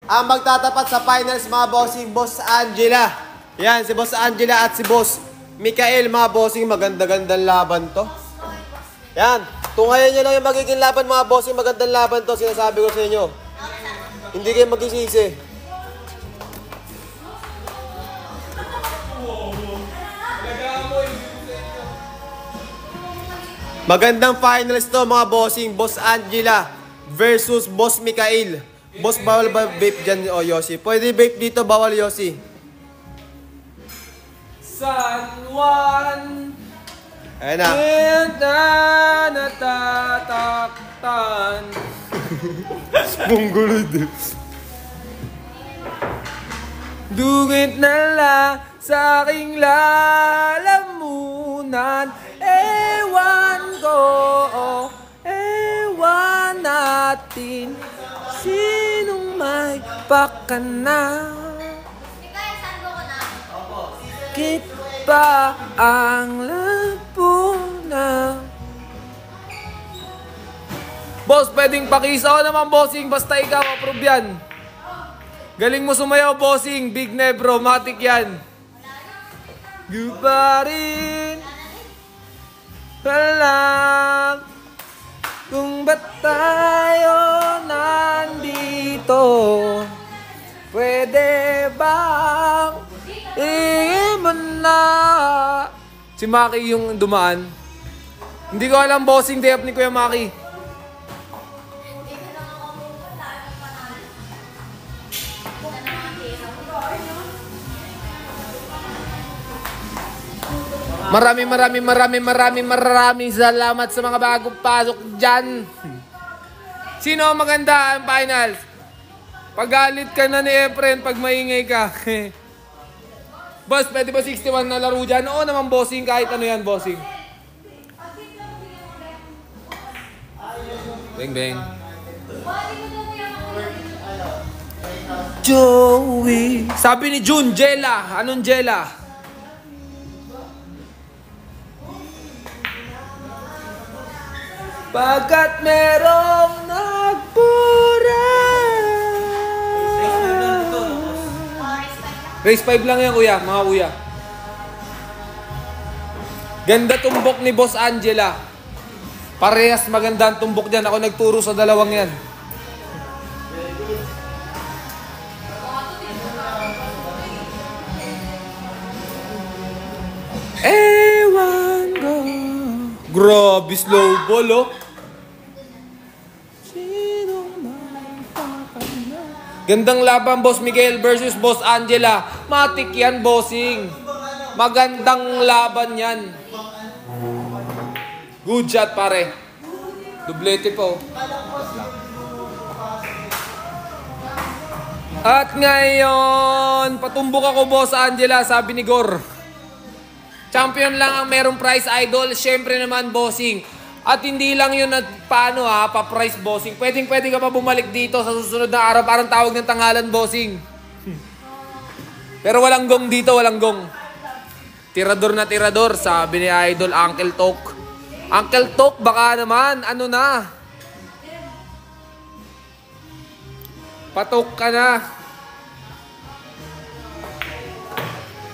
ang magtatapat sa finals mga bossing, Boss Angela. Yan, si Boss Angela at si Boss Mikael mga bossing. Maganda-gandang laban to. Yan, tungayan nyo lang yung magiging laban mga bossing. Magandang laban to, sinasabi ko sa inyo. Hindi kayo magsisisi. Magandang finals to mga bossing. Boss Angela versus Boss Mikael. Boss, bawal ba vape dyan o Yossi? Pwede vape dito, bawal Yossi. San Juan. Ayan na. Natataktan. Bunggulod. Dugit na lang sa aking lalamunan. Ewan ko, ewan natin, sinong may pakana. Kit pa ang lapuna. Boss, pwedeng pakisa ko naman bossing, basta ikaw approve yan. Galing mo sumayaw bossing, Big Nebro, matik yan. Gupa rin alam kung ba't tayo nandito. Pwede bang iman na. Si Maki yung dumaan. Hindi ko alam bossing day up ni Kuya Maki. Maraming salamat sa mga bagong pasok dyan. Sino ang maganda ang finals? Pagalit ka na ni Efren pag maingay ka. Boss, pwede ba 61 na laro dyan? Oo naman bossing, kahit ano yan bossing. Bang bang. Joey. Sabi ni June, Jella. Anong Jella? Pagkat merong nagpura. Race 5 lang yan kuya, mga kuya. Ganda tumbok ni Boss Angela. Parehas maganda ang tumbok dyan. Ako nagturo sa dalawang yan. Ewan ko. Grabe slow ball oh. Gandang laban Boss Miguel versus Boss Angela. Matik yan bossing. Magandang laban yan. Good shot pare. Dublete po. At ngayon, patumbok ako Boss Angela, sabi ni Gor. Champion lang ang merong prize idol. Syempre naman bossing. At hindi lang yun at paano pa-price bossing. Pwede ka pa bumalik dito sa susunod na araw. Parang tawag ng tanghalan bossing. Pero walang gong dito, walang gong. Tirador na tirador, sabi ni Idol Uncle Tok. Uncle Tok, baka naman, ano na? Patok ka na.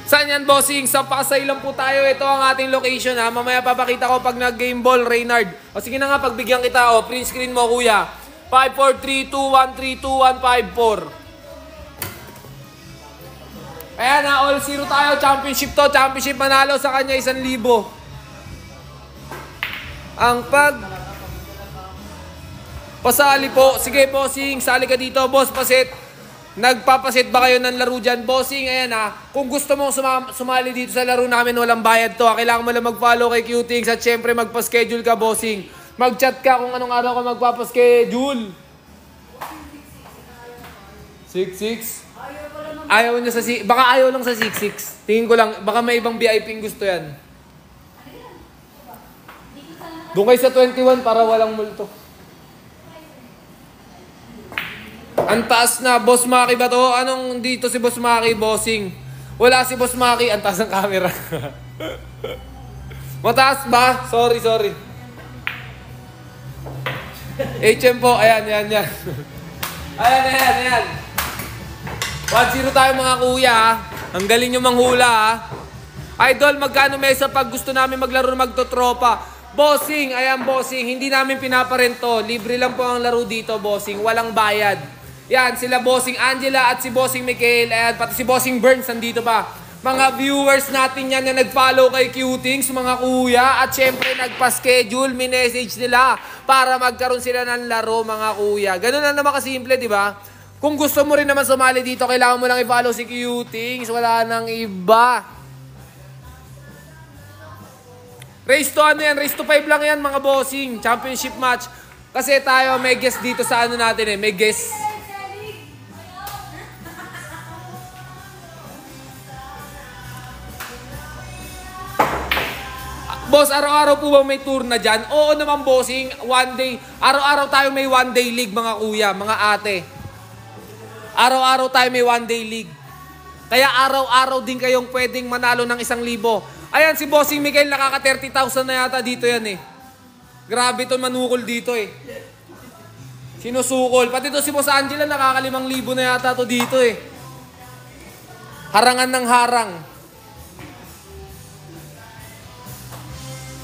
Saan yan, bossing? Sa Pasay lang po tayo. Ito ang ating location, ha. Mamaya papakita ko pag nag-game ball, Reynard. O sige na nga, pagbigyan kita, o. Print screen mo, kuya. 5-4-3-2-1-3-2-1-5-4. Ayan, ha. All zero tayo. Championship to. Championship manalo sa kanya 1,000. Ang pasali po. Sige, bossing. Sali ka dito, boss. Pasit. Nagpapasit ba kayo ng laro dyan? Bossing, ayan ha. Kung gusto mong sumali dito sa laro namin, walang bayad to. Kailangan mo lang mag-follow kay Qtings at syempre magpa-schedule ka, bossing. Mag-chat ka kung anong araw ka magpapaschedule. 6-6? Ayaw niya sa 6. Baka ayaw lang sa 6-6. Tingin ko lang, baka may ibang VIP gusto yan. Doon kayo sa 21 para walang multo. Ang taas na, Boss Maki ba to? Anong dito si Boss Maki, bossing? Wala si Boss Maki, ang taas ng camera. Mataas ba? Sorry. HM po, ayan. Ayan. 1-0 tayo mga kuya ha. Ang galing nyo manghula ha. Idol, magkano mesa pag gusto namin maglaro na magtotropa? Bossing, ayan bossing, hindi namin pinaparento. Libre lang po ang laro dito bossing, walang bayad. Yan, sila bossing Angela at si bossing Mikael. Ayan, pati si bossing Burns nandito pa. Mga viewers natin yan na nag-follow kay Cutings, mga kuya. At syempre nagpa-schedule, minessage nila para magkaroon sila ng laro mga kuya. Ganun lang naman kasimple, di ba? Kung gusto mo rin naman sumali dito, kailangan mo lang i-follow si Cutings. Wala nang iba. Race to ano yan? Race to 5 lang yan mga bossing. Championship match. Kasi tayo may guest dito sa ano natin eh. May guest. Boss, araw-araw po ba may tour na dyan? Oo naman bossing. One day. Araw-araw tayo may one day league mga kuya, mga ate. Araw-araw tayo may one day league. Kaya araw-araw din kayong pwedeng manalo ng 1,000. Ayan, si Bossing Miguel nakaka 30,000 na yata dito yan eh. Grabe to manukol dito eh. Sinusukol. Pati to si Boss Angela nakaka 5,000 na yata to dito eh. Harangan ng harang.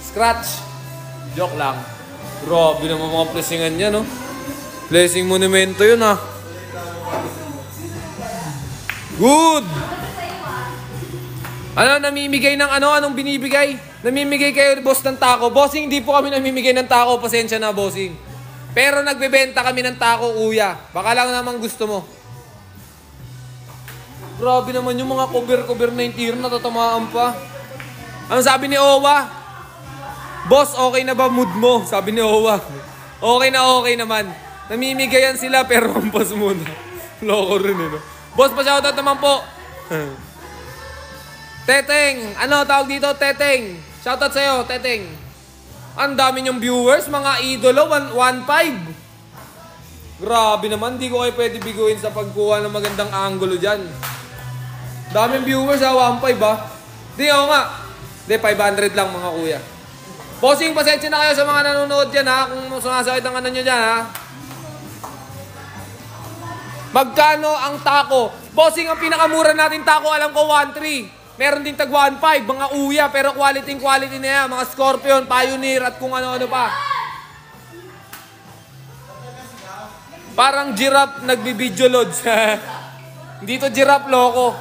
Scratch. Joke lang. Grabe naman mga blessingan niya no. Blessing monumento yun ah. Good! Ano, namimigay ng ano? Anong binibigay? Namimigay kayo, boss, ng taco. Bossing, hindi po kami namimigay ng taco. Pasensya na, bossing. Pero nagbebenta kami ng taco, kuya. Baka lang naman gusto mo. Grabe naman yung mga cover na yung tiro. Natatamaan pa. Ano sabi ni Owa? Boss, okay na ba mood mo? Sabi ni Owa. Okay naman. Namimigayan sila pero ampas muna. Loko rin eh, no? Boss, pa-shoutout naman po. Teteng, ano tawag dito? Teteng. Shoutout sa'yo, Teteng. Ang dami niyong viewers, mga idolo, 1.5. Grabe naman, di ko kayo pwede biguin sa pagkuha ng magandang angulo dyan. Daming viewers ha, 1.5 ha. Di, oo nga. Di, 500 lang mga kuya. Bossing, pasensya na kayo sa mga nanonood dyan ha, kung sumasakit ang ano nyo dyan ha. Magkano ang taco? Bossing, ang pinakamura natin taco, alam ko 1.3. Meron din tag 1.5, mga uya, pero quality na yan. Mga Scorpion, Pioneer, at kung ano-ano pa. Parang giraffe nagbibideo loads. Dito giraffe, loko.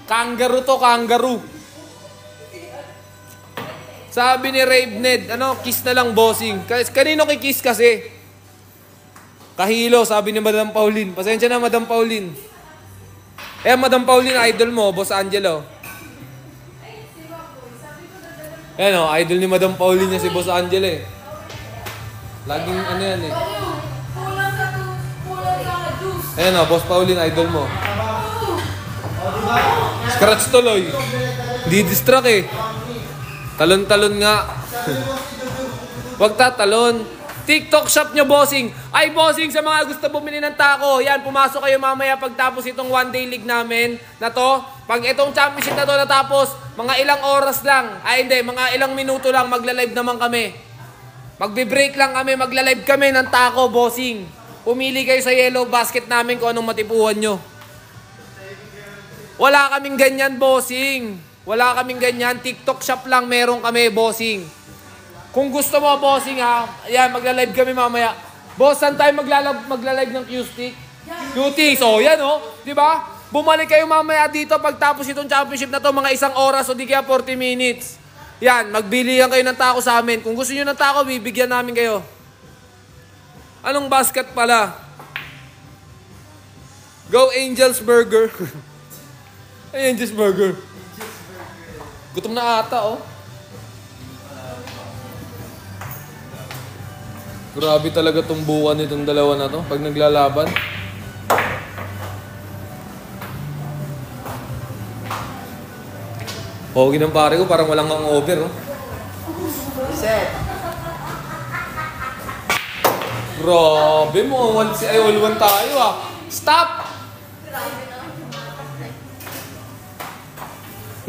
Kangaroo to, kangaroo. Sabi ni Ravened, ano, kiss na lang, bossing. Kanino kikiss kasi? Kahilo, sabi ni Madam Pauline. Pasensya na, Madam Pauline. Eh, Madam Pauline, idol mo, Boss Angelo. Ayan o, idol ni Madam Pauline niya si Boss Angelo eh. Laging ano yan eh. Ayan o, Boss Pauline, idol mo. Scratch tuloy. Di distract eh. Talon-talon nga. Huwag tatalon. TikTok shop nyo, bossing. Ay, bossing, sa mga gusto bumili ng taco, yan, pumasok kayo mamaya pagtapos itong one day league namin na to. Pag itong championship na to natapos, mga ilang oras lang, ay hindi, mga ilang minuto lang, magla-live naman kami. Magbe-break lang kami, magla-live kami ng taco, bossing. Pumili kayo sa yellow basket namin kung anong matipuhan nyo. Wala kaming ganyan, bossing. Wala kaming ganyan. TikTok shop lang meron kami, bossing. Kung gusto mo, bossing ha, ayan, magla-live kami mamaya. Boss, saan tayo magla-live ng Q-Stick? Q-Tick, so yan o, di ba? Bumalik kayo mamaya dito pagtapos itong championship na to, mga 1 oras o di kaya 40 minutes. Yan, magbilihan kayo ng taco sa amin. Kung gusto nyo ng taco, bibigyan namin kayo. Anong basket pala? Go Angels Burger. Ay, Angels Burger. Gutom na ata oh. Grabe talaga tong buwan nitong dalawa na to pag naglalaban. Pogi ng pare ko, parang walang hangover, no? Reset. Grabe mo, all one tayo ah. Stop!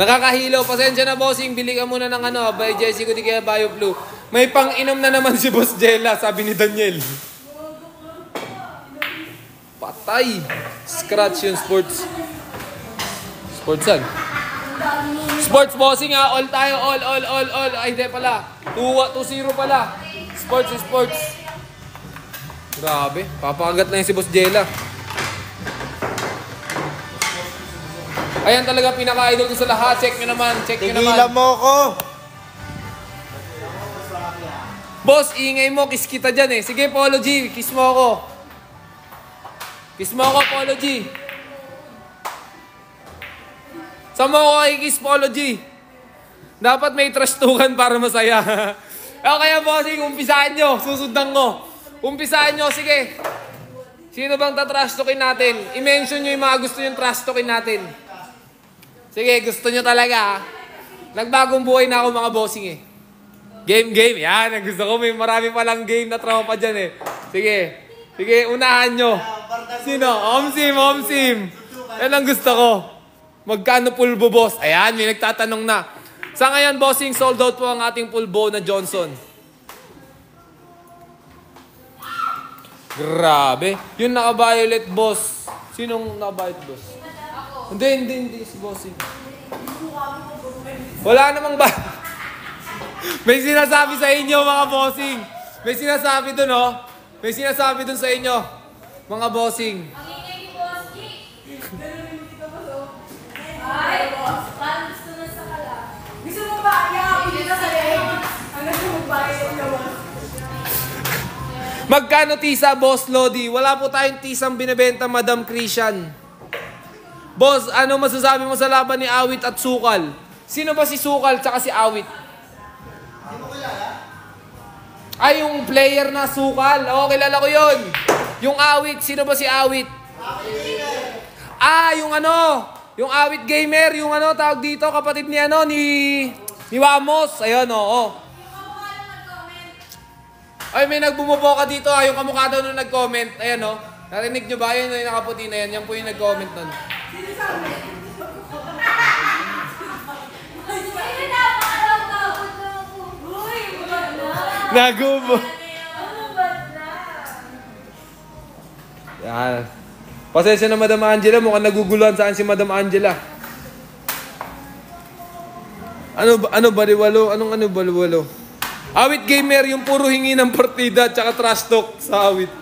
Nakakahilaw, pasensya na bossing, bili ka muna ng ano, by Jessica di kaya Bio Blue. May pang-inom na naman si Boss Jella, sabi ni Daniel. Patay. Scratch yung sports. Sportsan. Sports bossing ha. All tayo. All. Ay, hindi pala. 2-0 pala. Sports. Grabe. Papakagat na yung si Boss Jella. Ayan talaga pinaka-idol ko sa lahat. Check nyo naman. Tigilan mo ko. Boss, ingay mo. Kiss kita dyan eh. Sige, Polo G. Kiss mo ako. Polo G. Saan mo ako kikiss, Polo G? Dapat may trastukan para masaya. O kaya, bossing, umpisahan nyo. Susundan ko. Umpisahan nyo. Sige. Sino bang tatrastukin natin? I-mention nyo yung mga gusto nyo trastukin natin. Sige, gusto nyo talaga. Nagbagong buhay na ako mga bossing eh. Game. Yan, ang gusto ko. May marami palang game na tropa dyan eh. Sige, unahan nyo. Sino? Omsim. Yan ang gusto ko. Magkano pulbo, boss? Ayan, may nagtatanong na. Sa ngayon, bossing, sold out po ang ating pulbo na Johnson. Grabe. Yung naka-violet, boss. Sinong naka-violet, boss? Hindi. Si bossing. Wala namang ba... May sinasabi sa inyo, mga bossing. May sinasabi dun, oh. May sinasabi dun sa inyo, mga bossing. Ang ingay ni Boss G. Ay, boss. Parang gusto na sa kala. Gusto mo ba? Hindi na sa leeg. Hanggang sa magbayad naman. Magkano tisa, Boss Lodi? Wala po tayong tisang binibenta, Madam Christian. Boss, ano masasabi mo sa laban ni Awit at Sukal? Sino ba si Sukal tsaka si Awit? Ay, yung player na Sukal. Oo, kilala ko yun. Yung Awit, sino ba si Awit? Ah, yung ano? Yung Awit Gamer, yung ano, tawag dito, kapatid ni ano, ni Wamos. Ayun, oo. Ay, may nagbumubo ka dito, yung kamukha daw nung nag-comment. Ayan, oh. Narinig nyo ba? Yun, yung nakaputi na yan. Yan po yung nag-comment nun. Nagubo. Yan. Pasensya na, Madam Angela. Mukhang naguguluhan saan si Madam Angela. Ano baliwalo? Anong baliwalo? Awit Gamer, yung puro hingi ng partida tsaka trash talk sa Awit.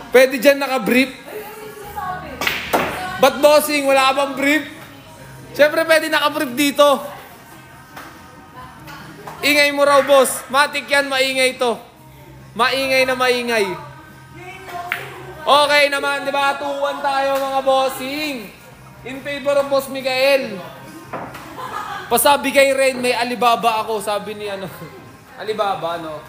Pwede dyan naka-brief? Ba't bossing? Wala ka bang brief? Siyempre pwede naka-brief dito. Ingay mo raw, boss. Matik yan, maingay to. Maingay na maingay. Okay naman, di ba? 2-1 tayo, mga bossing. In favor of Boss Mikael. Pasabi kay Ren, may Alibaba ako. Sabi ni ano. Alibaba, no?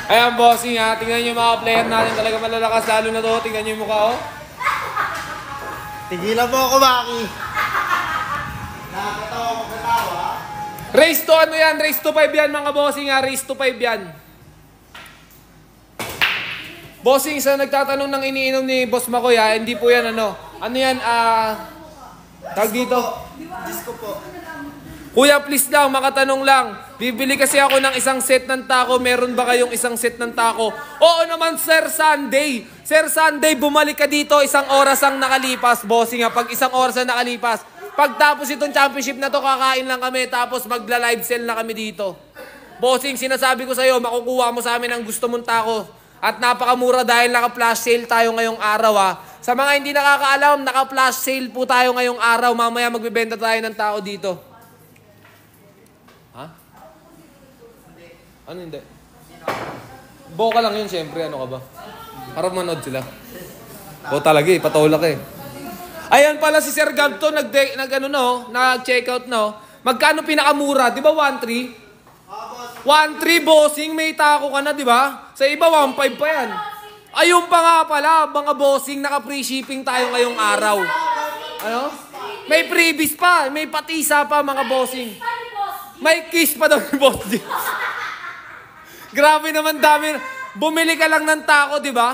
Ayan, bossing ha. Tingnan nyo yung mga player natin. Talaga malalakas. Lalo na to. Tingnan nyo yung mukha, oh. Tigilan mo ako, Maki. Nakakatawa. Race to ano yan? Race to 5 yan, mga bossing ha. Race to 5 yan. Bossing, sa nagtatanong ng iniinom ni Boss Makoy ha, hindi po yan ano. Ano yan, tag dito. Disco po. Kuya, please lang, makatanong lang. Bibili kasi ako ng isang set ng taco. Meron ba kayong isang set ng taco? Oo naman, Sir Sunday. Sir Sunday, bumalik ka dito. 1 oras ang nakalipas, bossing ha. Pag 1 oras ang nakalipas. Pagtapos itong championship na to, kakain lang kami. Tapos magla-live sell na kami dito. Bossing, sinasabi ko sa'yo, makukuha mo sa amin ang gusto mong taco. At napakamura dahil naka-flash sale tayo ngayong araw ha. Sa mga hindi nakakaalam, naka-flash sale po tayo ngayong araw. Mamaya magbibenta tayo ng tao dito. Ha? Ano hindi? Boka lang yun, siyempre. Ano ka ba? Para manood sila. O talaga eh, patola ka eh. Ayan pala si Sir Gabto, nag-check out no. Magkano pinakamura? Di ba 1.3? 1.3 bossing, may tako ka na, di ba? Sa iba, 1.5 pa yan. Ayun pa nga pala, mga bossing, naka-free shipping tayo ngayong araw. Ano? May freebies pa, may patisa pa, mga bossing. May kiss pa daw ni Boss G. Grabe naman dami. Bumili ka lang ng tako, di ba?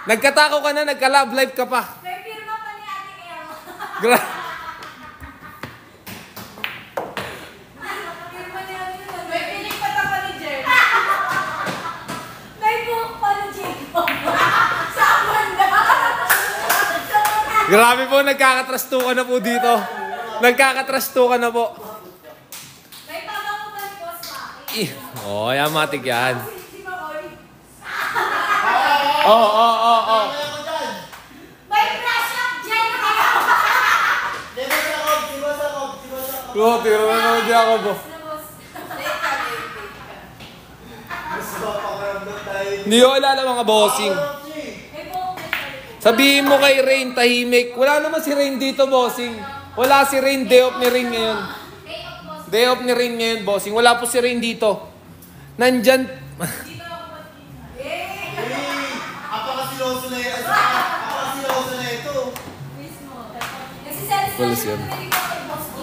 Nagkatako ka na, nagka-love life ka pa. May firma pa ni Ate El. May piling pa pa ni Jer. May buhok pa ni Jacob. Sa banda. Grabe po, nagkakatrastukan na po dito. Nagkakatrastukan na po. May pabango pa ni Boss Maki. Oh, yan, matik yan. Si Makoy. Oo. May brush up dyan kayo. Oo, tira na naman di ako po. Hindi ko alala mga bossing. May buhok na siya. Sabihin mo kay Rain, tahimik. Wala naman si Rain dito, bossing. Wala si Rain, day off ni Rain ngayon. Day off ni Rain ngayon, bossing. Wala po si Rain dito. Nandyan. Apakasiloso na ito. Apakasiloso na ito. Mismo. Nagsiselos Walis yan. na kay Boss K.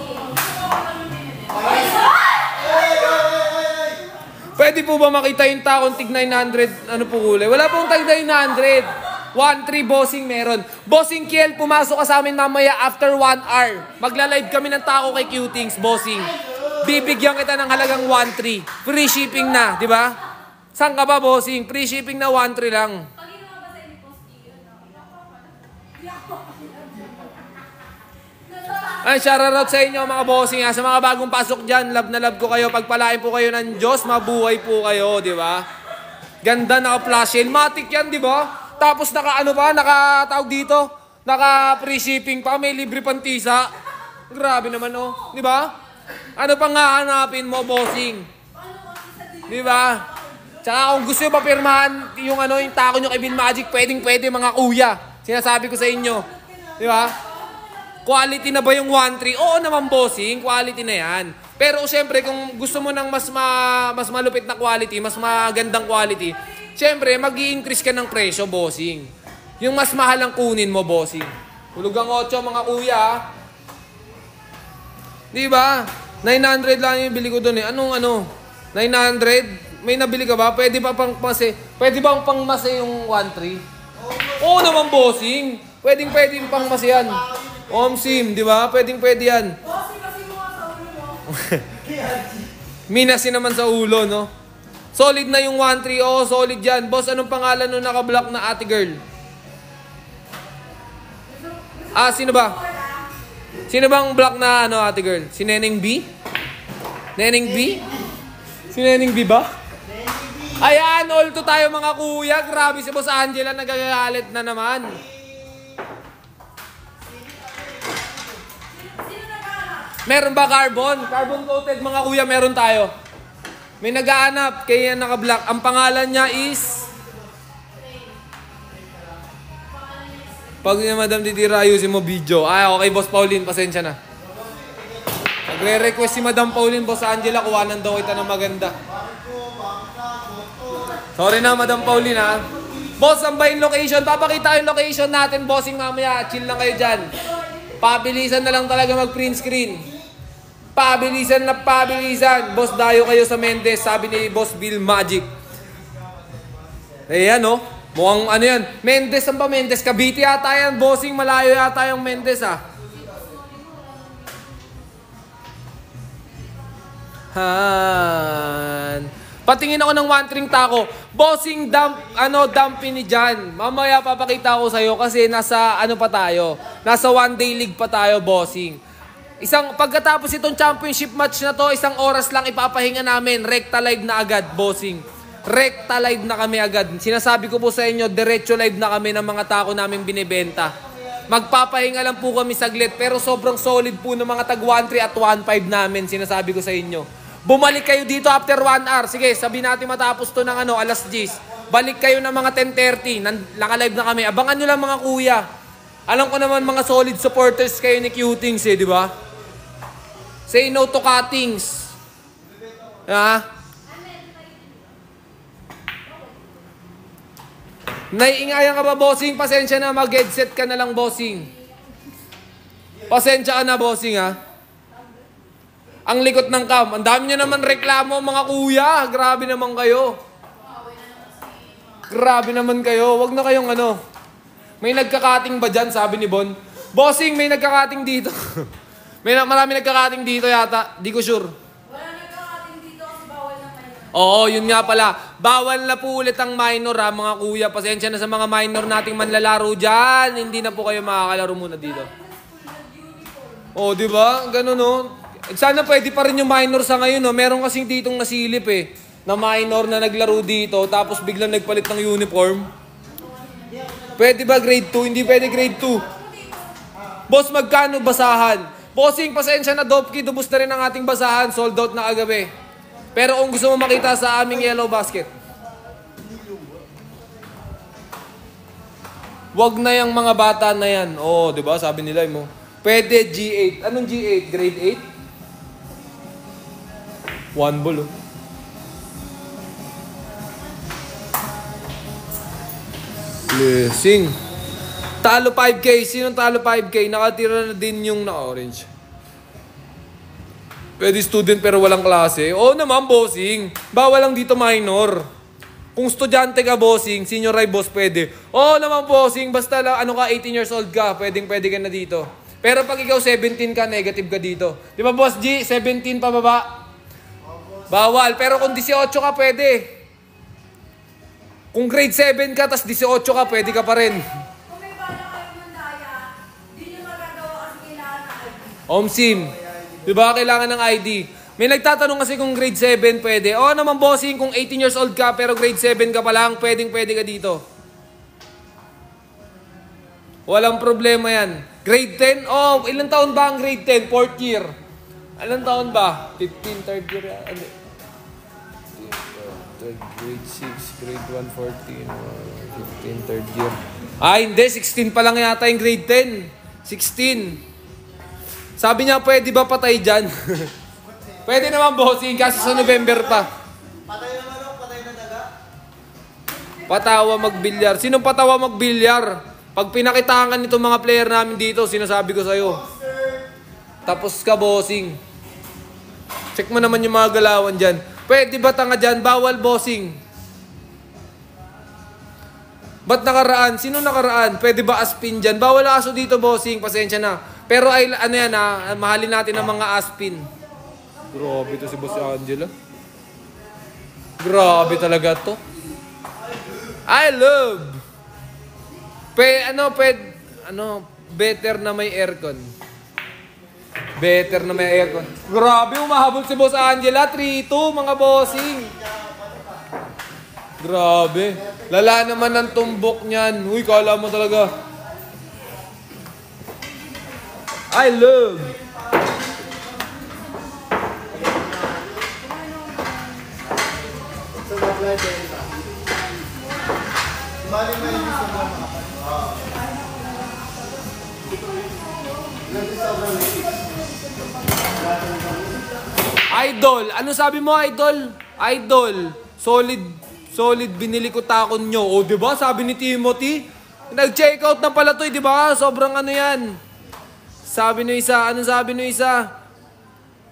Pwede po ba makita yung takong tig 900? Ano po kulay? Wala pong tag 900. 1-3 bossing meron. Bossing Kiel, pumasok ka sa amin mamaya after 1 hour. Magla-live kami ng tako kay Cutings, bossing. Bibigyan kita ng halagang 1-3. Free shipping na, di ba? Saan ka ba, bossing? Free shipping na 1-3 lang. Pag ginawa ba sa inyo Boss K? Ay, shoutout sa inyo mga bossing ha. Sa mga bagong pasok dyan, love na love ko kayo. Pagpalain po kayo ng Diyos, mabuhay po kayo, di ba? Ganda, naka-flash sale. Matic yan, di ba? Tapos nakatawag dito. Naka-free shipping pa, may libre pantisa. Grabe naman oh, di ba? Ano pang hahanapin mo, bossing? Di ba? Tsaka kung gusto nyo papirmahan yung tako nyo kay Bill Magic, pwede mga kuya. Sinasabi ko sa inyo. Di ba? Quality na ba yung 1-3? Oo naman, bossing. Quality na yan. Pero siyempre, kung gusto mo ng mas malupit na quality, mas magandang quality, siyempre, mag-i-increase ka ng presyo, bossing. Yung mas mahal ang kunin mo, bossing. Hulugang 8, mga kuya. Di ba? 900 lang yung bili ko doon eh. Anong 900? May nabili ka ba? Pwede ba pang mase? Pwede bang pang mase yung 1-3? Oo naman, bossing. Pwede pang mase yan. Omsim, di ba? Pwede yan. Bossing kasi mo sa ulo mo. Minasi naman sa ulo, no? Solid na yung 1-3. Oo, solid yan. Boss, anong pangalan nung naka-block na ate girl? Sino ba? Sino bang block na ate girl? Si Neneng B? Neneng B? Si Neneng B ba? Ayan, all to tayo mga kuya. Grabe si Boss Angela, nagagalit na naman. Meron ba carbon? Carbon coated mga kuya, meron tayo. May nag-aanap, kaya naka-block. Ang pangalan niya is... Pag niya Madam Titira, ayusin mo video. Okay, Boss Pauline, pasensya na. Nagre-request si Madam Pauline, Boss Angela, kuhanan daw kita ng maganda. Sorry na, Madam Pauline, ha. Boss, ang ba yung location? Papakita yung location natin, bossing mamaya. Chill lang kayo dyan. Pabilisan na lang talaga mag-print screen. Pabilisan na pabilisan. Boss, dayo kayo sa Mendez, sabi ni Boss Bill Magic. Ayan, oh. Mukhang yan. Mendez, saan ba Mendez? Cavite yata yan, bossing. Malayo yata yung Mendez, ah. Patingin ako ng 1-3 tako. Bossing, dumpy ni Jan. Mamaya papakita ko sa'yo kasi nasa pa tayo. Nasa 1-day league pa tayo, bossing. Pagkatapos itong championship match na to, 1 oras lang ipapahinga namin. Recta live na agad, bossing. Recta live na kami agad. Sinasabi ko po sa inyo, diretso live na kami ng mga tako namin binibenta. Magpapahinga lang po kami saglit, pero sobrang solid po ng mga tag 1-3 at 1-5 namin, sinasabi ko sa inyo. Bumalik kayo dito after 1 hour. Sige, sabi natin matapos to ng alas 10. Balik kayo ng mga 10:30. Naka-live na kami. Abangan nyo lang mga kuya. Alam ko naman mga solid supporters kayo ni Cutings di ba? Say no to cuttings. Ha? Naiingayan ka ba, bossing? Pasensya na, mag-headset ka na lang, bossing. Pasensya ka na, bossing, ha? Ang likot ng cam. Ang dami nyo naman reklamo, mga kuya. Grabe naman kayo. Grabe naman kayo. Wag na kayong May nagkakating ba dyan, sabi ni Bon? Bossing, may nagkakating dito. Marami nagkakating dito yata. Di ko sure. Wala nagkakating dito kasi bawal na kayo. Oo, yun nga pala. Bawal na po ulit ang minor ha, mga kuya. Pasensya na sa mga minor nating manlalaro dyan. Hindi na po kayo makakalaro muna dito. Oo, di ba? Ganun no. Sana pwede pa rin yung minor sa ngayon no. Meron kasing ditong nasilip eh. Na minor na naglaro dito. Tapos biglang nagpalit ng uniform. Pwede ba grade 2? Hindi pwede grade 2. Boss, magkano basahan? Bossing, pasensya na, Dopkey, dubos na rin ang ating basahan. Sold out na kagabi. Pero kung gusto mo makita sa aming yellow basket, wag na yung mga bata na yan. Oo, di ba? Sabi nila mo. Pwede G8. Anong G8? Grade 8? One ball, oh. Blessing. Talo 5K. Sinong talo 5K? Nakatira na din yung na-orange. Pwede student pero walang klase. Oo naman, bossing. Bawal lang dito minor. Kung estudyante ka, bossing, senior high boss, pwede. Oo naman, bossing. Basta lang, ano ka, 18 years old ka, pwede ka na dito. Pero pag ikaw 17 ka, negative ka dito. Di ba, Boss G? 17 pa baba? Bawal. Pero kung 18 ka, pwede. Kung grade 7 ka, tas 18 ka, pwede ka pa rin. Omsim, di ba kailangan ng ID? May nagtatanong kasi kung grade 7 pwede. Oo naman, bossing, kung 18 years old ka pero grade 7 ka pa lang, pwede ka dito. Walang problema yan. Grade 10? Oh, ilang taon ba ang grade 10? 4th year. Ilang taon ba? 15, 3rd year. Ano? Grade 6, grade 1, 14, 15, 3rd year. Hindi, 16 pa lang yata yung grade 10. 16. Sabi niya, pwede ba patay dyan? Pwede naman, bossing, kasi sa November pa. Patay naman o, patay na daga. Patawa magbilyar. Sinong patawa magbilyar? Pag pinakitaan ka nitong mga player namin dito, sinasabi ko sa'yo. Tapos ka, bossing. Check mo naman yung mga galawan dyan. Pwede ba tanga dyan? Bawal, bossing. Ba't nakaraan? Sino nakaraan? Pwede ba aspin dyan? Bawal aso dito, bossing. Pasensya na. Pero ay, ano yan ha, mahalin natin ang mga aspin. Grabe to si Boss Angela. Grabe talaga to. I love. Better na may aircon. Better na may aircon. Grabe, umahabol si Boss Angela. 3-2, mga bossing. Grabe. Lala naman ng tumbok niyan. Uy, kala mo talaga. I love. Idol, ano sabi mo, Idol? Idol, solid binili ko takon nyo. O, diba? Sabi ni Timothy, nag-check out na pala to, diba? Sobrang ano yan. Sabi no isa, anong sabi no isa?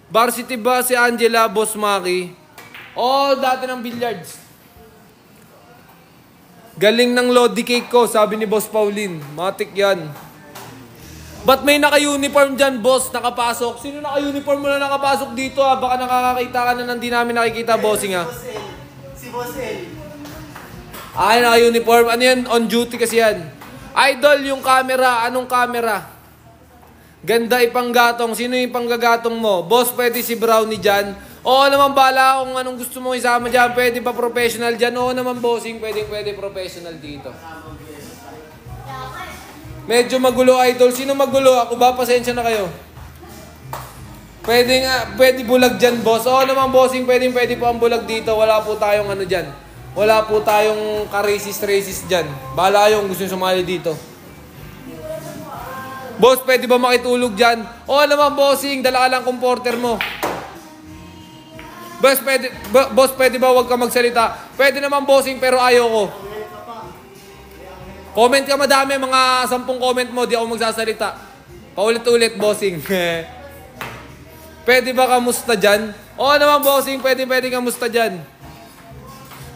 Varsity ba si Angela, Boss Maki? Oh, dati ng billiards. Galing ng Lodi Cake ko, sabi ni Boss Pauline. Matik yan. Ba't may naka-uniform dyan, boss, nakapasok? Sino naka-uniform mo na nakapasok dito ha? Baka nakakakita ka na nang di namin nakikita, bossing ha? Si Boss L. Ay, naka-uniform. Ano yan? On duty kasi yan. Idol, yung camera. Anong camera? Ganda ipanggatong. Sino yung panggagatong mo? Boss, pwede si Brownie dyan. Oo naman, bala kung anong gusto mo isama dyan. Pwede pa professional dyan. Oo naman, bossing. Pwede professional dito. Medyo magulo, idol. Sino magulo? Ako ba? Pasensya na kayo. Pwede bulag dyan, boss. Oo naman, bossing. Pwede po ang bulag dito. Wala po tayong ano dyan. Wala po tayong ka-racist dyan. Bala yung gusto nyo sumali dito. Boss, pwede ba makitulog dyan? Oo naman, bossing. Dala ka lang comforter mo. Boss, pwede ba wag ka magsalita? Pwede naman, bossing, pero ayaw ko. Comment ka madami, mga 10 comment mo, di ako magsasalita. Paulit-ulit, bossing. Pwede ba kamusta dyan? Oo naman, bossing, pwede kamusta dyan.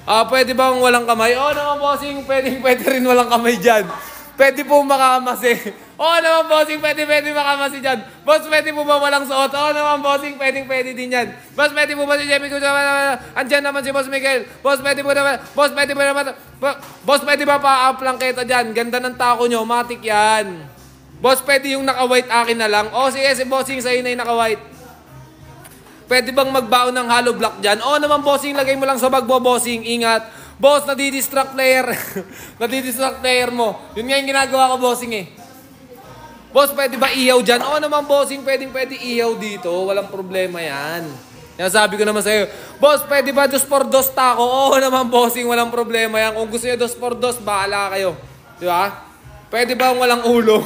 Pwede bang walang kamay? Oo naman, bossing, pwede rin walang kamay dyan. Pwede po makamas eh. Oo naman, bossing, pwede makamasi dyan. Boss, pwede po ba walang suot? Oo naman, bossing, pwede din yan. Boss, pwede po ba si Jemmy Guzman? Andyan naman si Boss Miguel. Boss, pwede po naman. Boss, pwede ba pa-plangketa dyan? Ganda ng tako nyo, matik yan. Boss, pwede yung naka-white akin na lang. O, sige, si bossing, sa'yo na yung naka-white. Pwede bang magbaon ng hollow block dyan? Oo naman, bossing, lagay mo lang sa bag mo, bossing. Ingat. Boss, nadidistract player. Nadidistract player mo. Yun nga yung ginagawa ko, bossing eh. Boss, pwede ba ihaw dyan? Oo naman, bossing, pwede ihaw dito. Walang problema yan. Yan sabi ko naman sa'yo. Boss, pwede ba 2x2 tako? Oo naman, bossing, walang problema yan. Kung gusto nyo 2x2, bahala kayo. Di ba? Pwede ba walang ulo?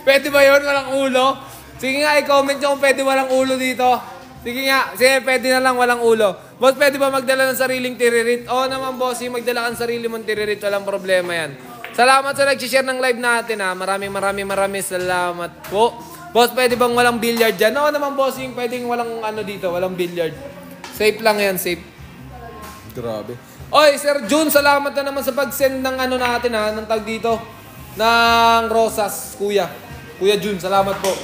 Pwede ba yun, walang ulo? Sige nga, i-comment nyo kung pwede walang ulo dito. Sige nga, sige, pwede na lang walang ulo. Boss, pwede ba magdala ng sariling tiririt? Oo naman, bossing, magdala kang sarili mong tiririt. Walang problema yan. Salamat sa nag-share ng live natin ha. Maraming salamat po. Boss, pwede bang walang billiard dyan? Oo naman, bossing, pwedeng walang ano dito, walang billiard. Safe lang yan, safe. Grabe. Oy, Sir Jun, salamat na naman sa pag-send ng ano natin ha, ng tag dito. Ng rosas, kuya. Kuya Jun, salamat po.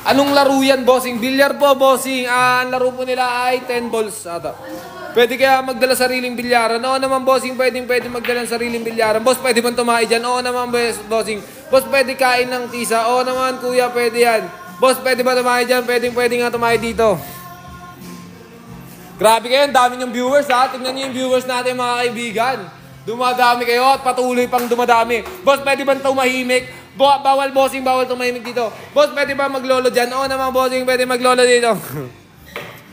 Anong laro yan, bossing? Billiard po, bossing. Ang laro po nila ay 10 balls ata. Pwede kaya magdala sariling bilyaran? Oo naman, bossing, pwede magdala ng sariling bilyaran. Boss, pwede bang tumahi dyan? Oo naman, bossing. Boss, pwede kain ng tisa? Oo naman, kuya, pwede yan. Boss, pwede ba tumahi dyan? Pwede nga tumahi dito. Grabe kayo, ang dami niyong viewers ha. Tingnan niyo yung viewers natin, mga kaibigan. Dumadami kayo at patuloy pang dumadami. Boss, pwede ba tumahimik? Bawal, bossing, bawal tumahimik dito. Boss, pwede ba maglolo dyan? Oo naman, bossing, pwede maglolo dito.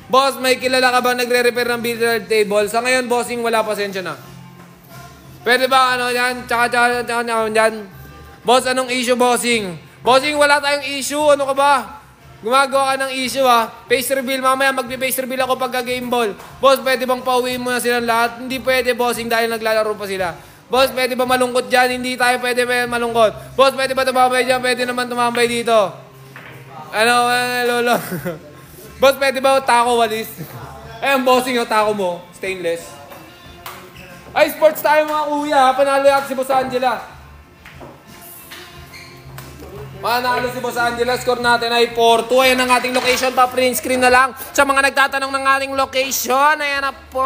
Boss, may kilala ka ba nagre-repair ng billiard table? Sa ngayon, bossing, wala, pasensya na. Pwede ba ano yan? Tsaka yan. Boss, anong issue, bossing? Bossing, wala tayong issue. Ano ka ba? Gumagawa ka ng issue ha. Face reveal, mamaya magbe-face reveal ako pagka game ball. Boss, pwede bang pauwiin mo na silang lahat? Hindi pwede, bossing, dahil naglalaro pa sila. Boss, pwede ba malungkot dyan? Hindi tayo pwede malungkot. Boss, pwede ba tumambay dyan? Pwede naman tumambay dito. Ano, lolo? Boss, pwede ba tako walis? Ayun, bossing yung tako mo. Stainless. Ay, sports tayo mga kuya. Panalo yata si Boss Angela. Panalo si Boss Angela. Score natin ay 4-2. Ayan ang ating location. Pa-print screen na lang. Sa mga nagtatanong ng ating location. Ayan na po.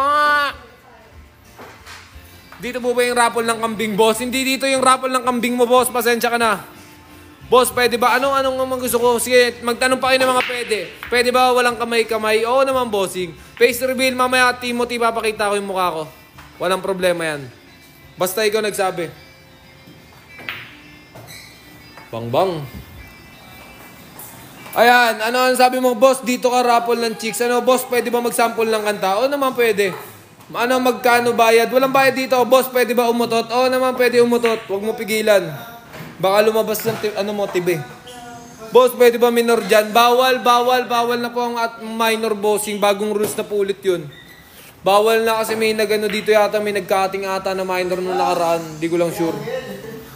Dito po ba yung raffle ng kambing, boss? Hindi dito yung raffle ng kambing mo, boss. Pasensya ka na. Boss, pwede ba? Anong gusto ko? Sige, magtanong pa kayo ng mga pwede. Pwede ba walang kamay-kamay? Oo naman, bossing. Face reveal, mamaya Timothy, papakita ko yung mukha ko. Walang problema yan. Basta ikaw nagsabi. Bang. Ayan, ano ang sabi mo, boss? Dito ka raffle ng chicks. Ano, boss, pwede ba mag-sample ng kanta? Oo naman, pwede. Ano, magkano bayad? Walang bayad dito. Boss, pwede ba umutot? Oo naman, pwede umutot. Huwag mo pigilan. Baka lumabas ng tibi. Boss, pwede ba minor dyan? Bawal na po ang minor, bossing. Bagong rules na po ulit yun. Bawal na kasi may nagano dito yata, may nagkating ata na minor nung nakaraan. Di ko lang sure.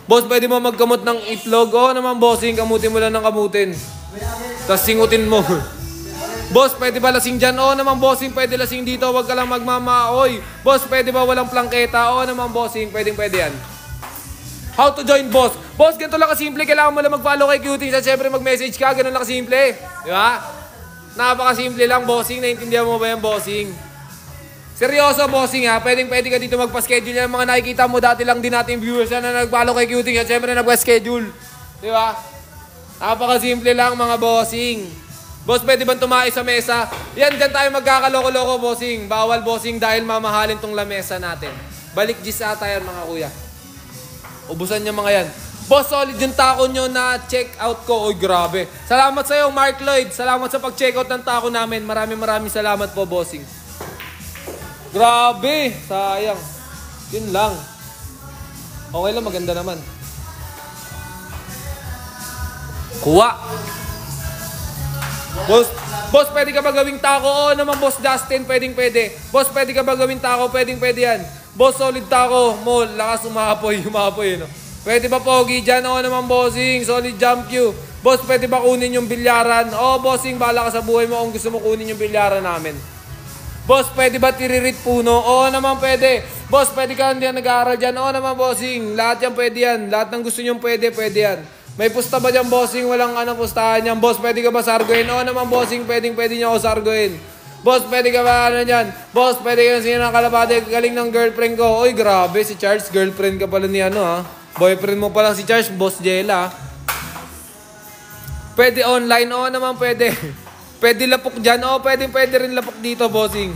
Boss, pwede ba magkamot ng itlog? Oo naman, bossing. Kamutin mo lang ng kamutin. Tapos singutin mo. Boss, pwede ba lasing dyan? Oo naman, bossing. Pwede lasing dito. Huwag ka lang magmamaoy. Boss, pwede ba walang plangketa? Oo naman, bossing. Pwede yan. How to join, boss? Boss, ganito lang kasimple. Kailangan mo lang mag-follow kay Cutie. Siyempre, mag-message ka. Ganun lang kasimple. Di ba? Napakasimple lang, bossing. Naintindihan mo ba yan, bossing? Seryoso, bossing ha. Pwede ka dito magpa-schedule yan. Mga nakikita mo dati lang din natin viewers na nag-follow kay Cutie. Siyempre, nag-schedule. Di ba? Napakasimple lang, mga bossing. Boss, pwede bang tumae sa mesa? Yan, dyan tayo magkakaloko-loko, bossing. Bawal, bossing, dahil mamahalin tong lamesa natin. Balik gis ata yan, mga kuya. Ubusan niya mga yan. Boss, solid yung tako nyo na check out ko. Oy, grabe. Salamat sa'yo, Mark Lloyd. Salamat sa pag-check out ng tako namin. Maraming salamat po, bossing. Grabe. Sayang. Yun lang. Okay lang, maganda naman. Kuha. Boss, pwede ka ba gawing tako? Oo naman, Boss Justin, pwede. Boss, pwede ka ba gawing tako? Pwede yan. Boss, solid tako mo. Lakas umapoy, no? Pwede ba pogi dyan? Oo naman, bossing. Solid jump cue. Boss, pwede ba kunin yung bilyaran? Oo, bossing, bahala ka sa buhay mo kung gusto mo kunin yung bilyaran namin. Boss, pwede ba tiririt puno? Oo naman, pwede. Boss, pwede ka hindi nag-aaral dyan? Oo naman, bossing. Lahat yan pwede yan. Lahat ng gusto nyo pwede yan. May pusta ba dyan, bossing? Walang pustahan yan. Boss, pwede ka ba sargoin? Oo naman, bossing. Pwede niyo ako sargoin. Boss, pwede ka ba dyan? Boss, pwede ka sino ng kalapate. Galing ng girlfriend ko. Uy, grabe. Si Charles, girlfriend ka pala ni ha. Boyfriend mo pala si Charles, Boss Jella. Pwede online? Oo naman, pwede. Pwede lapok dyan? Oo, pwede rin lapok dito, bossing.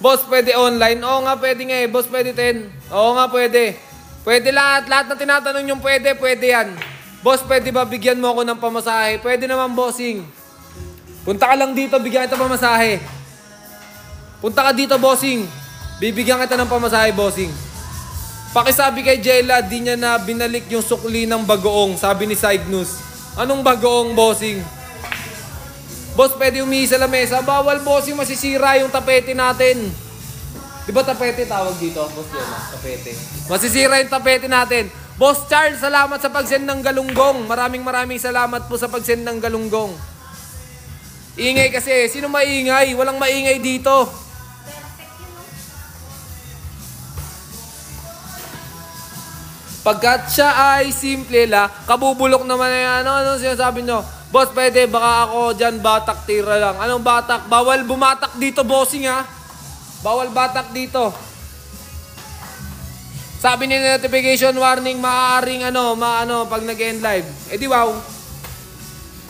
Boss, pwede online? Oo nga, pwede nga eh. Boss, pwede 10. Oo nga, pwede. Pwede lahat. Lahat na tinatanong yung pwede yan. Boss, pwede ba bigyan mo ako ng pamasahe? Pwede naman, bossing. Punta ka lang dito, bigyan kita pamasahe. Punta ka dito, bossing. Bibigyan kita ng pamasahe, bossing. Pakisabi kay Jella, di niya na binalik yung sukli ng bagoong, sabi ni Cygnus. Anong bagoong, bossing? Boss, pwede umihi sa lamesa. Bawal, bossing, masisira yung tapete natin. Di ba tapete tawag dito? Boss Jella, tapete. Masisira yung tapete natin. Boss Charles, salamat sa pag-send ng galunggong. Maraming salamat po sa pag-send ng galunggong. Ingay kasi. Sino maingay? Walang maingay dito. Pagkat siya ay simple la, kabubulok naman na ano sinasabi nyo? Boss, pwede, baka ako dyan batak tira lang. Anong batak? Bawal bumatak dito, bossing ha. Bawal batak dito. Sabi ni notification warning, maaaring pag nag-end live. Eh di wow.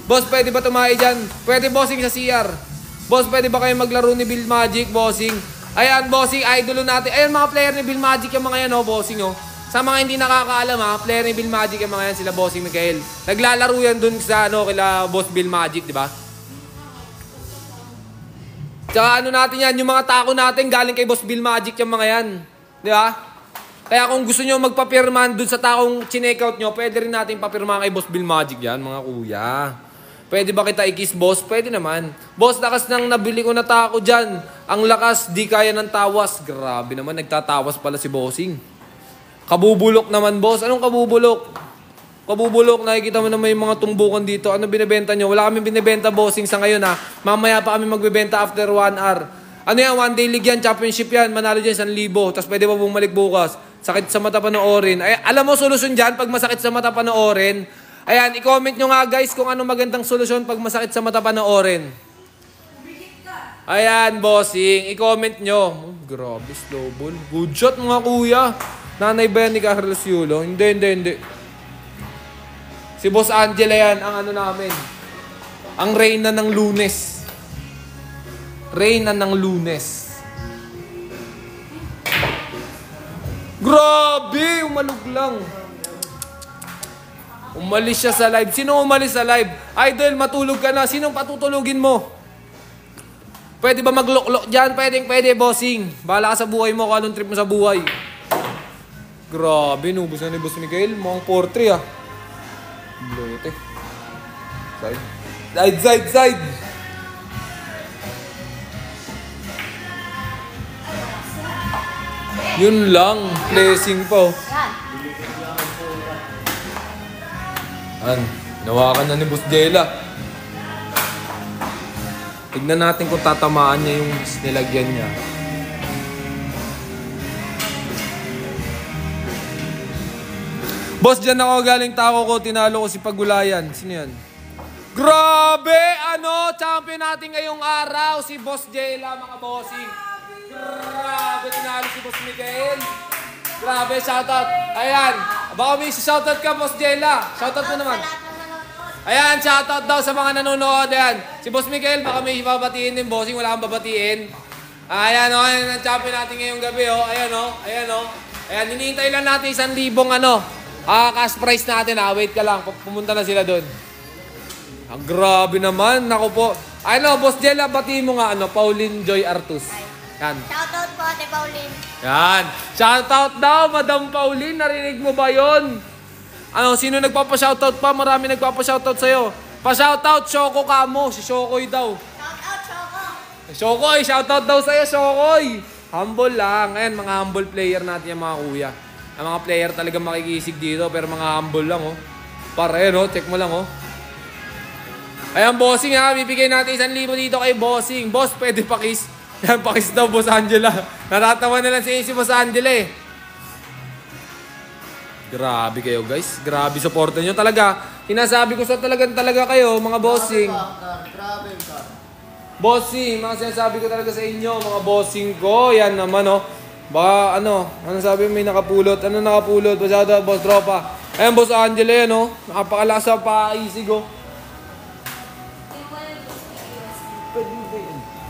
Boss, pwede ba tumahi dyan? Pwede, bossing, sa CR. Boss, pwede ba kayo maglaro ni Bill Magic, bossing? Ayan, bossing, idolo natin. Ayan, mga player ni Bill Magic yung mga yan, bossing, Sa mga hindi nakakaalam, player ni Bill Magic yung mga yan, sila bossing Mikael. Naglalaro yan dun sa, kila boss Bill Magic, di ba? Tsaka natin yan, yung mga tako natin, galing kay boss Bill Magic yung mga yan. Di ba? Kaya kung gusto nyo magpapirman dun sa taong chinekout nyo, pwede rin natin papirman kay Boss Bill Magic yan, mga kuya. Pwede ba kita i-kiss, boss? Pwede naman. Boss, lakas nang nabili ko na tako dyan. Ang lakas, di kaya ng tawas. Grabe naman, nagtatawas pala si bossing. Kabubulok naman, boss. Anong kabubulok? Kabubulok, nakikita mo naman yung mga tumbukan dito. Ano binibenta nyo? Wala kami binibenta, bossing, sa ngayon ha. Mamaya pa kami magbibenta after 1 hour. Ano yan? 1 day league yan, championship yan. Manalo dyan 1,000. Tapos pwede pa bumalik bukas. Sakit sa mata panoorin. Ay, alam mo solusyon dyan pag masakit sa mata panoorin? Ayan, i-comment nyo nga guys kung ano magandang solusyon pag masakit sa mata panoorin. Ayan, bossing. I-comment nyo. Oh, grabe, slow ball. Good shot mga kuya. Nanay ba yan ni Carlos Yulo? Hindi. Si Boss Angela yan, ang namin. Ang reyna ng Lunes. Reyna ng Lunes. Grabe! Umalog lang. Umalis siya sa live. Sino umalis sa live? Idol, matulog ka na. Sinong patutulugin mo? Pwede ba maglok-lok dyan? Pwede, bossing. Bahala ka sa buhay mo kung anong trip mo sa buhay. Grabe, nubos na ni Boss Miguel. Mukhang 4-3 Blote. Side. Yun lang. Blessing pa nawakan na ni Boss Jella. Tignan natin kung tatamaan niya yung nilagyan niya. Boss, dyan ako galing tako ko. Tinalo ko si Pagulayan. Sino yan? Grabe! Champion natin ngayong araw. Si Boss Jella, mga bossing. Grabe, tinalo si Boss Miguel. Grabe, shoutout. Ayan. Baka may shoutout ka, Boss Jella. Shoutout mo naman. Ayan, shoutout daw sa mga nanonood. Ayan. Si Boss Miguel, baka may babatiin din, bossing. Wala kang babatiin. Ayan, ayan ang champion natin ngayong gabi, Ayan, hinihintay lang natin 1,000 cash prize natin, Wait ka lang. Pumunta na sila doon. Ang grabe naman. Naku po. Boss Jella, batiin mo nga, Pauline Joy Artus. Yan. Shoutout po, Ate Pauline. Yan. Shoutout daw, Madam Pauline. Narinig mo ba yon? Sino nagpapa-shoutout pa? Marami nagpapa-shoutout sa'yo. Pa-shoutout, Shoko Kamo. Si Shokoy daw. Shoutout, Shoko. Shokoy, shoutout daw sa'yo, Shokoy. Humble lang. Ayan, mga humble player natin yung mga kuya. Ang mga player talaga makikisig dito, pero mga humble lang, Pare, check mo lang, Ayan, bossing, bibigay natin 1,000 dito kay bossing. Boss, pwede pakis. Yan, pakis daw, Boss Angela. Natatawa na lang si Boss Angela, Grabe kayo guys. Grabe supportan nyo talaga. Sinasabi ko sa talaga kayo mga bossing. Grabe ka. Bossing, mga sinasabi ko talaga sa inyo, mga bossing ko. Yan naman oh. Baka ano sabi mo may nakapulot? Ano nakapulot? Masyado, boss tropa. Ayan, boss Angela yan oh. Napakalakas sa paisig oh. Yung wala gusto niya iwas. Pwede mo ba yan?